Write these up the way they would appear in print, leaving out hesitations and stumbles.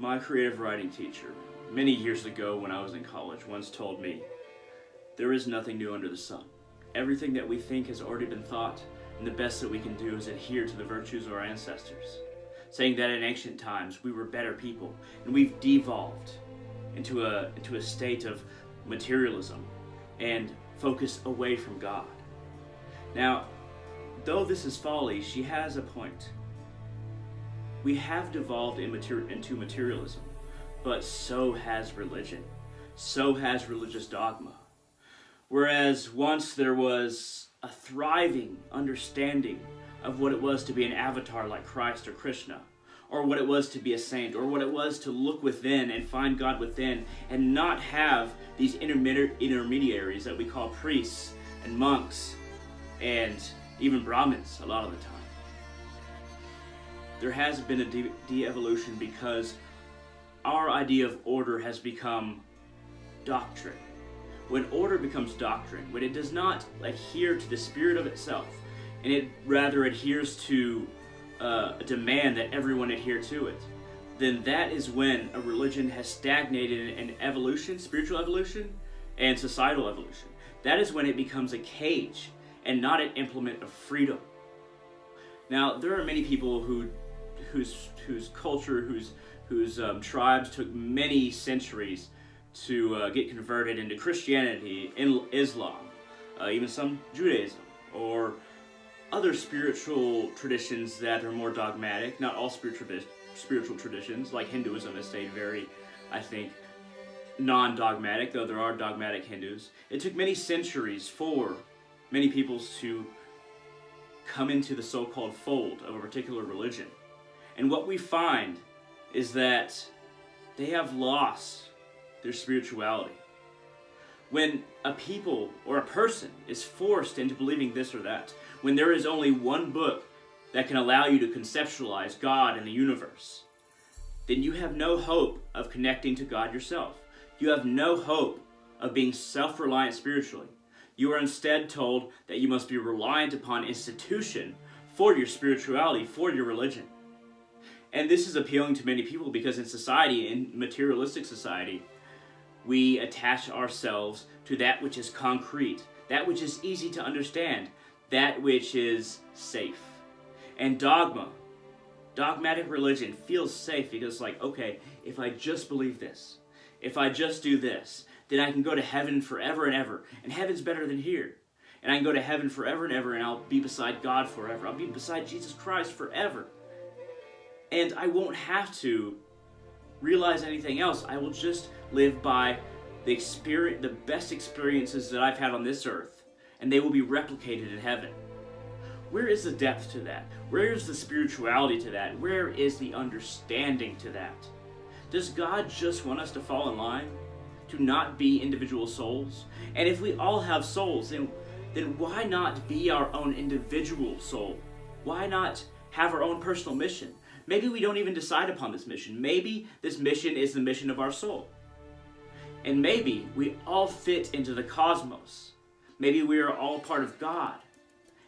My creative writing teacher, many years ago when I was in college, once told me, "There is nothing new under the sun. Everything that we think has already been thought, and the best that we can do is adhere to the virtues of our ancestors," saying that in ancient times we were better people, and we've devolved into a state of materialism and focus away from God. Now, though this is folly, she has a point. We have devolved into materialism, but so has religion. So has religious dogma. Whereas once there was a thriving understanding of what it was to be an avatar like Christ or Krishna, or what it was to be a saint, or what it was to look within and find God within, and not have these intermediaries that we call priests and monks and even Brahmins a lot of the time. There has been a de-evolution because our idea of order has become doctrine. When order becomes doctrine, when it does not adhere to the spirit of itself, and it rather adheres to a demand that everyone adhere to it, then that is when a religion has stagnated in evolution, spiritual evolution, and societal evolution. That is when it becomes a cage and not an implement of freedom. Now, there are many people whose culture, whose tribes took many centuries to get converted into Christianity, Islam, even some Judaism, or other spiritual traditions that are more dogmatic. Not all spiritual traditions, like Hinduism, has stayed very, I think, non-dogmatic, though there are dogmatic Hindus. It took many centuries for many peoples to come into the so-called fold of a particular religion. And what we find is that they have lost their spirituality. When a people or a person is forced into believing this or that, when there is only one book that can allow you to conceptualize God and the universe, then you have no hope of connecting to God yourself. You have no hope of being self-reliant spiritually. You are instead told that you must be reliant upon institution for your spirituality, for your religion. And this is appealing to many people because in society, in materialistic society, we attach ourselves to that which is concrete, that which is easy to understand, that which is safe. And dogmatic religion feels safe because okay, if I just believe this, if I just do this, then I can go to heaven forever and ever. And heaven's better than here. And I can go to heaven forever and ever, and I'll be beside God forever. I'll be beside Jesus Christ forever. And I won't have to realize anything else. I will just live by the best experiences that I've had on this earth, and they will be replicated in heaven. Where is the depth to that? Where is the spirituality to that? Where is the understanding to that? Does God just want us to fall in line? To not be individual souls? And if we all have souls, then why not be our own individual soul? Why not have our own personal mission? Maybe we don't even decide upon this mission. Maybe this mission is the mission of our soul. And maybe we all fit into the cosmos. Maybe we are all part of God.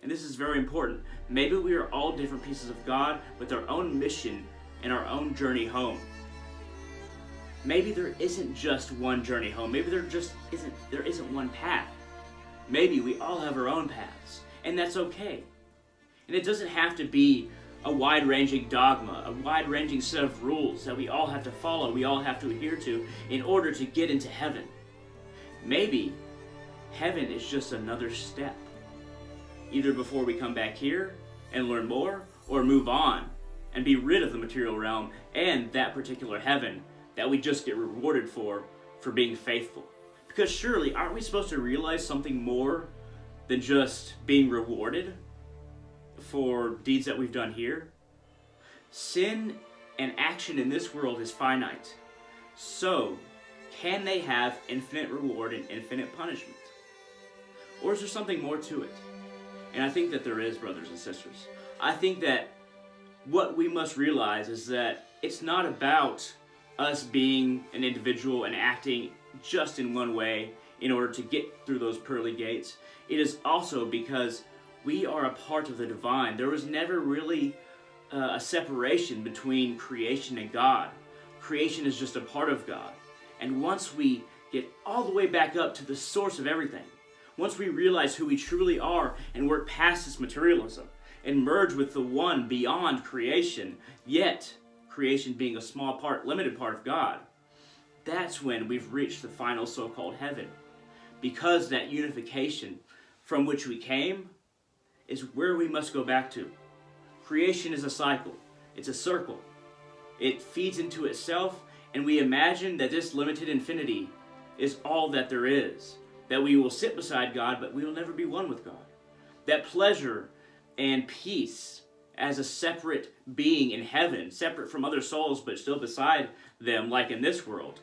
And this is very important. Maybe we are all different pieces of God with our own mission and our own journey home. Maybe there isn't just one journey home. Maybe there isn't one path. Maybe we all have our own paths, and that's okay. And it doesn't have to be a wide-ranging dogma, a wide-ranging set of rules that we all have to follow, we all have to adhere to in order to get into heaven. Maybe heaven is just another step, either before we come back here and learn more, or move on and be rid of the material realm and that particular heaven that we just get rewarded for being faithful. Because surely, aren't we supposed to realize something more than just being rewarded for deeds that we've done here? Sin and action in this world is finite. So, can they have infinite reward and infinite punishment? Or is there something more to it? And I think that there is, brothers and sisters. I think that what we must realize is that it's not about us being an individual and acting just in one way in order to get through those pearly gates. It is also because we are a part of the divine. There was never really a separation between creation and God. creation is just a part of God. And once we get all the way back up to the source of everything, once we realize who we truly are and work past this materialism and merge with the one beyond creation, yet creation being a small part, limited part of God, that's when we've reached the final so-called heaven. Because that unification from which we came is where we must go back to. Creation is a cycle. It's a circle. It feeds into itself, and we imagine that this limited infinity is all that there is. That we will sit beside God, but we will never be one with God. That pleasure and peace as a separate being in heaven, separate from other souls, but still beside them, like in this world,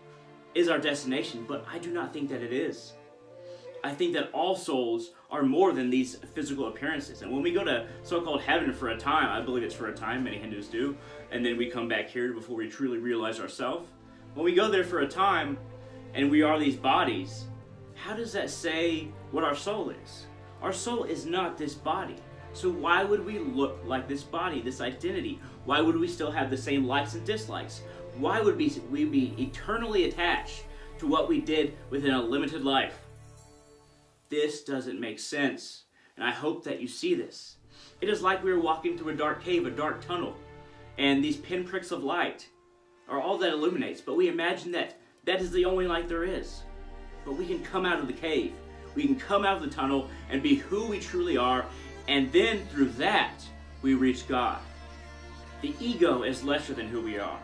is our destination. But I do not think that it is. I think that all souls are more than these physical appearances. And when we go to so-called heaven for a time, I believe it's for a time, many Hindus do, and then we come back here before we truly realize ourselves. When we go there for a time, and we are these bodies, how does that say what our soul is? Our soul is not this body. So why would we look like this body, this identity? Why would we still have the same likes and dislikes? Why would we be eternally attached to what we did within a limited life? This doesn't make sense, and I hope that you see this. It is like we are walking through a dark cave, a dark tunnel, and these pinpricks of light are all that illuminates, but we imagine that that is the only light there is. But we can come out of the cave, we can come out of the tunnel and be who we truly are, and then through that, we reach God. The ego is lesser than who we are.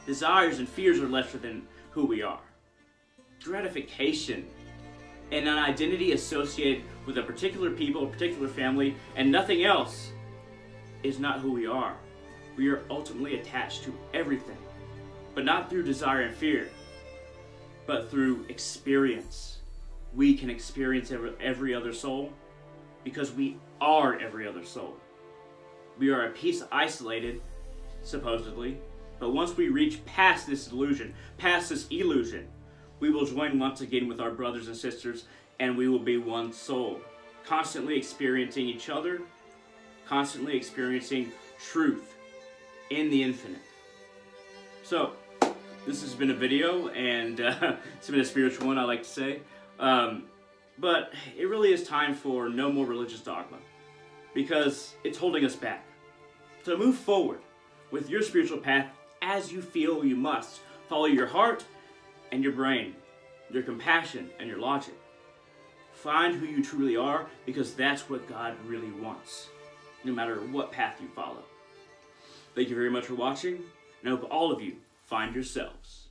Desires and fears are lesser than who we are. Gratification and an identity associated with a particular people, a particular family, and nothing else is not who we are. We are ultimately attached to everything, but not through desire and fear, but through experience. We can experience every other soul because we are every other soul. We are a piece isolated, supposedly, but once we reach past this illusion, we will join once again with our brothers and sisters, and we will be one soul, constantly experiencing each other, constantly experiencing truth in the infinite. So, this has been a video, and it's been a spiritual one, I like to say. But it really is time for no more religious dogma, because it's holding us back. So move forward with your spiritual path as you feel you must. Follow your heart and your brain, your compassion and your logic. Find who you truly are, because that's what God really wants, no matter what path you follow. Thank you very much for watching, and I hope all of you find yourselves.